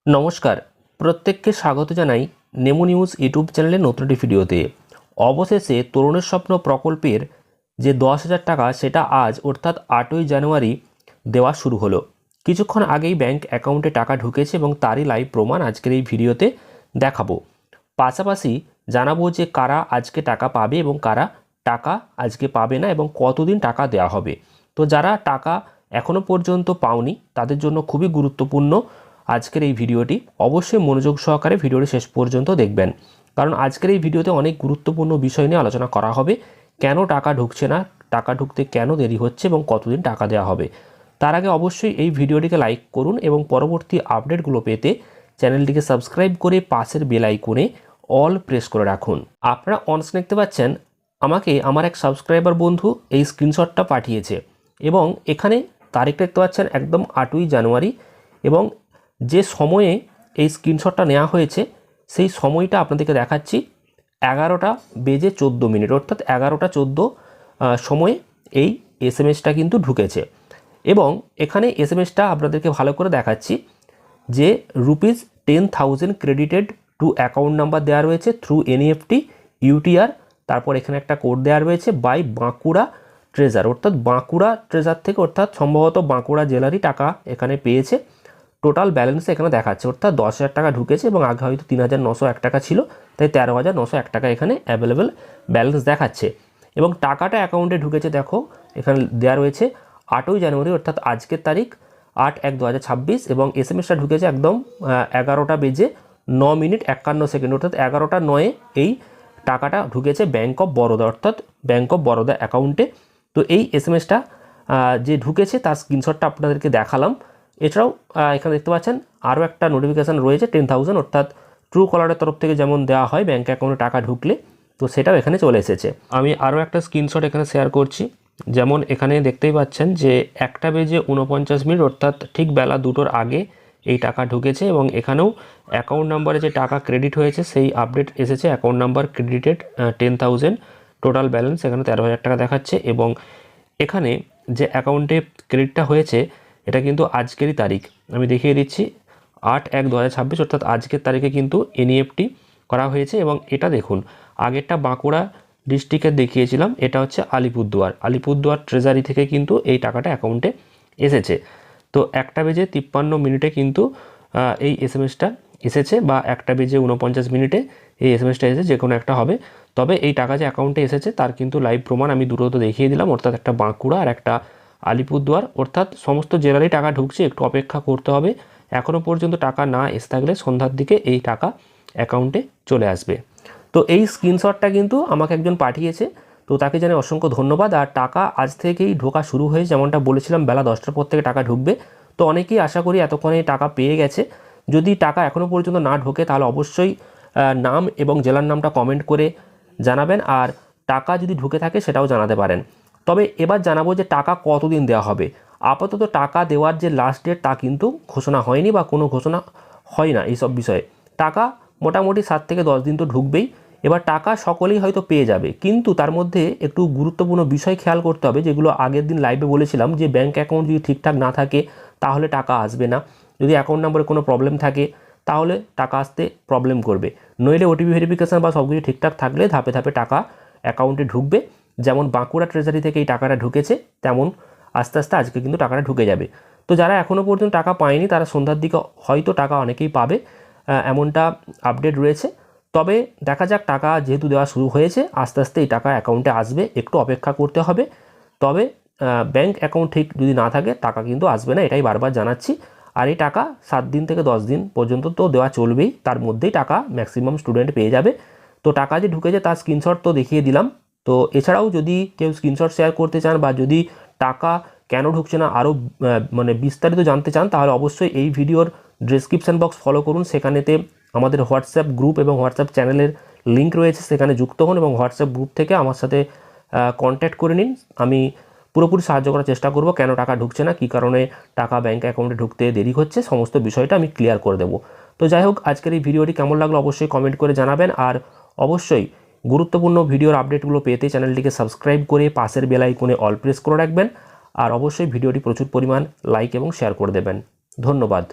নমস্কার, প্রত্যেককে স্বাগত জানাই নেমো নিউজ ইউটিউব চ্যানেলের নতুন একটি ভিডিওতে। অবশেষে তরুণের স্বপ্ন প্রকল্পের যে 10,000 টাকা সেটা আজ অর্থাৎ 8ই জানুয়ারি দেওয়া শুরু হলো। কিছুক্ষণ আগেই ব্যাংক অ্যাকাউন্টে টাকা ঢুকেছে এবং তারই লাইভ প্রমাণ আজকের এই ভিডিওতে দেখাবো। পাশাপাশি জানাবো যে কারা আজকে টাকা পাবে এবং কারা টাকা আজকে পাবে না এবং কতদিন টাকা দেওয়া হবে। তো যারা টাকা এখনও পর্যন্ত পাওনি তাদের জন্য খুবই গুরুত্বপূর্ণ আজকের এই ভিডিওটি। অবশ্যই মনোযোগ সহকারে ভিডিওটি শেষ পর্যন্ত দেখবেন, কারণ আজকের এই ভিডিওতে অনেক গুরুত্বপূর্ণ বিষয় নিয়ে আলোচনা করা হবে। কেন টাকা ঢুকছে না, টাকা ঢুকতে কেন দেরি হচ্ছে এবং কতদিন টাকা দেওয়া হবে। তার আগে অবশ্যই এই ভিডিওটিকে লাইক করুন এবং পরবর্তী আপডেটগুলো পেতে চ্যানেলটিকে সাবস্ক্রাইব করে পাশের বেল আইকনে অল প্রেস করে রাখুন। আপনারা অনস দেখতে পাচ্ছেন, আমাকে আমার এক সাবস্ক্রাইবার বন্ধু এই স্ক্রিনশটটা পাঠিয়েছে এবং এখানে তারিখটা দেখতে পাচ্ছেন একদম 8ই জানুয়ারি এবং যে সময়ে এই স্ক্রিনশটটা নেওয়া হয়েছে সেই সময়টা আপনাদেরকে দেখাচ্ছি। 11:14 অর্থাৎ 11:14 সময়ে এই এসএমএসটা কিন্তু ঢুকেছে এবং এখানে এসএমএসটা আপনাদেরকে ভালো করে দেখাচ্ছি যে ₹10,000 ক্রেডিটেড টু অ্যাকাউন্ট নাম্বার দেওয়া রয়েছে থ্রু এনইএফটি ইউটিআর। তারপর এখানে একটা কোড দেওয়া রয়েছে বাই বাঁকুড়া ট্রেজার, অর্থাৎ বাঁকুড়া ট্রেজার থেকে, অর্থাৎ সম্ভবত বাঁকুড়া জেলারই টাকা এখানে পেয়েছে। টোটাল ব্যালেন্স এখানে দেখাচ্ছে, অর্থাৎ 10,000 টাকা ঢুকেছে এবং আগে হয়তো 3,901 টাকা ছিল, তাই 13,901 টাকা এখানে অ্যাভেলেবেল ব্যালেন্স দেখাচ্ছে এবং টাকাটা অ্যাকাউন্টে ঢুকেছে। দেখো এখানে দেওয়া রয়েছে 8ই জানুয়ারি অর্থাৎ আজকের তারিখ 8/1/2026 এবং এসএমএসটা ঢুকেছে একদম 11:09:51 অর্থাৎ 11:09 এই টাকাটা ঢুকেছে ব্যাঙ্ক অফ বরোদা অর্থাৎ ব্যাঙ্ক অফ বরোদা অ্যাকাউন্টে। তো এই এসএমএসটা যে ঢুকেছে তার স্ক্রিনশটটা আপনাদেরকে দেখালাম। এছাড়াও এখানে দেখতে পাচ্ছেন আরও একটা নোটিফিকেশান রয়েছে 10,000 অর্থাৎ ট্রু কলারের তরফ থেকে যেমন দেওয়া হয় ব্যাঙ্ক অ্যাকাউন্টে টাকা ঢুকলে, তো সেটাও এখানে চলে এসেছে। আমি আরও একটা স্ক্রিনশট এখানে শেয়ার করছি। যেমন এখানে দেখতেই পাচ্ছেন যে 1:49 অর্থাৎ ঠিক বেলা 2টোর আগে এই টাকা ঢুকেছে এবং এখানেও অ্যাকাউন্ট নাম্বারে যে টাকা ক্রেডিট হয়েছে সেই আপডেট এসেছে। Account number credited 10,000, total balance এখানে 13,000 টাকা দেখাচ্ছে এবং এখানে যে অ্যাকাউন্টে ক্রেডিটটা হয়েছে এটা কিন্তু আজকেরই তারিখ, আমি দেখিয়ে দিচ্ছি 8/1/2026 অর্থাৎ আজকের তারিখে কিন্তু এনইএফটি করা হয়েছে এবং এটা দেখুন আগেরটা বাঁকুড়া ডিস্ট্রিক্টের দেখিয়েছিলাম, এটা হচ্ছে আলিপুরদুয়ার ট্রেজারি থেকে কিন্তু এই টাকাটা অ্যাকাউন্টে এসেছে। তো 1:53 কিন্তু এই এসএমএসটা এসেছে বা 1:49 এই এসএমএসটা এসেছে, যে কোনো একটা হবে। তবে এই টাকা যে অ্যাকাউন্টে এসেছে তার কিন্তু লাইভ প্রমাণ আমি দুটো তো দেখিয়ে দিলাম, অর্থাৎ একটা বাঁকুড়া আর একটা আলিপুরদুয়ার, অর্থাৎ সমস্ত জেলারই টাকা ঢুকছে। একটু অপেক্ষা করতে হবে, এখনও পর্যন্ত টাকা না এসে থাকলে সন্ধ্যার দিকে এই টাকা অ্যাকাউন্টে চলে আসবে। তো এই স্ক্রিনশটটা কিন্তু আমাকে একজন পাঠিয়েছে, তো তাকে জানাই অসংখ্য ধন্যবাদ। আর টাকা আজ থেকেই ঢোকা শুরু হয়েছে, যেমনটা বলেছিলাম বেলা 10টার পর থেকে টাকা ঢুকবে। তো অনেকেই আশা করি এতক্ষণে টাকা পেয়ে গেছে। যদি টাকা এখনও পর্যন্ত না ঢোকে তাহলে অবশ্যই নাম এবং জেলার নামটা কমেন্ট করে জানাবেন, আর টাকা যদি ঢুকে থাকে সেটাও জানাতে পারেন। তবে এবার জানাবো যে টাকা কতদিন দেওয়া হবে। আপাতত টাকা দেওয়ার যে লাস্ট ডেট তা কিন্তু ঘোষণা হয়নি বা কোনো ঘোষণা হয় না এইসব বিষয়ে। টাকা মোটামুটি 7 থেকে 10 দিন তো ঢুকবেই। এবার টাকা সকলেই হয়তো পেয়ে যাবে, কিন্তু তার মধ্যে একটু গুরুত্বপূর্ণ বিষয় খেয়াল করতে হবে, যেগুলো আগের দিন লাইভে বলেছিলাম, যে ব্যাঙ্ক অ্যাকাউন্ট যদি ঠিকঠাক না থাকে তাহলে টাকা আসবে না। যদি অ্যাকাউন্ট নাম্বারে কোনো প্রবলেম থাকে তাহলে টাকা আসতে প্রবলেম করবে, নইলে ওটিপি ভেরিফিকেশান বা সব কিছু ঠিকঠাক থাকলে ধাপে ধাপে টাকা অ্যাকাউন্টে ঢুকবে। যেমন বাঁকুড়া ট্রেজারি থেকে এই টাকাটা ঢুকেছে, তেমন আস্তে আস্তে আজকে কিন্তু টাকাটা ঢুকে যাবে। তো যারা এখনও পর্যন্ত টাকা পায়নি তারা সন্ধ্যার দিকে হয়তো টাকা অনেকেই পাবে, এমনটা আপডেট রয়েছে। তবে দেখা যাক, টাকা যেহেতু দেওয়া শুরু হয়েছে আস্তে আস্তে এই টাকা অ্যাকাউন্টে আসবে, একটু অপেক্ষা করতে হবে। তবে ব্যাঙ্ক অ্যাকাউন্ট ঠিক যদি না থাকে টাকা কিন্তু আসবে না, এটাই বারবার জানাচ্ছি। আর এই টাকা 7 দিন থেকে 10 দিন পর্যন্ত তো দেওয়া চলবেই, তার মধ্যেই টাকা ম্যাক্সিমাম স্টুডেন্ট পেয়ে যাবে। তো টাকা যে ঢুকেছে তার স্ক্রিনশট তো দেখিয়ে দিলাম। তো এছাড়াও যদি কেউ স্ক্রিনশট শেয়ার করতে চান বা যদি টাকা কেন ঢুকছে না আরও মানে বিস্তারিত জানতে চান, তাহলে অবশ্যই এই ভিডিওর ডেসক্রিপশান বক্স ফলো করুন। সেখানেতে আমাদের হোয়াটসঅ্যাপ গ্রুপ এবং হোয়াটসঅ্যাপ চ্যানেলের লিঙ্ক রয়েছে, সেখানে যুক্ত হন এবং হোয়াটসঅ্যাপ গ্রুপ থেকে আমার সাথে কন্ট্যাক্ট করে নিন। আমি পুরোপুরি সাহায্য করার চেষ্টা করব, কেন টাকা ঢুকছে না, কী কারণে টাকা ব্যাঙ্ক অ্যাকাউন্টে ঢুকতে দেরি হচ্ছে, সমস্ত বিষয়টা আমি ক্লিয়ার করে দেবো। তো যাই হোক, আজকের এই ভিডিওটি কেমন লাগলো অবশ্যই কমেন্ট করে জানাবেন। আর অবশ্যই গুরুত্বপূর্ণ ভিডিওর আপডেটগুলো পেতে চ্যানেলটিকে সাবস্ক্রাইব করে পাশের বেল আইকনে অল প্রেস করে রাখবেন। আর অবশ্যই ভিডিওটি প্রচুর পরিমাণ লাইক এবং শেয়ার করে দেবেন। ধন্যবাদ।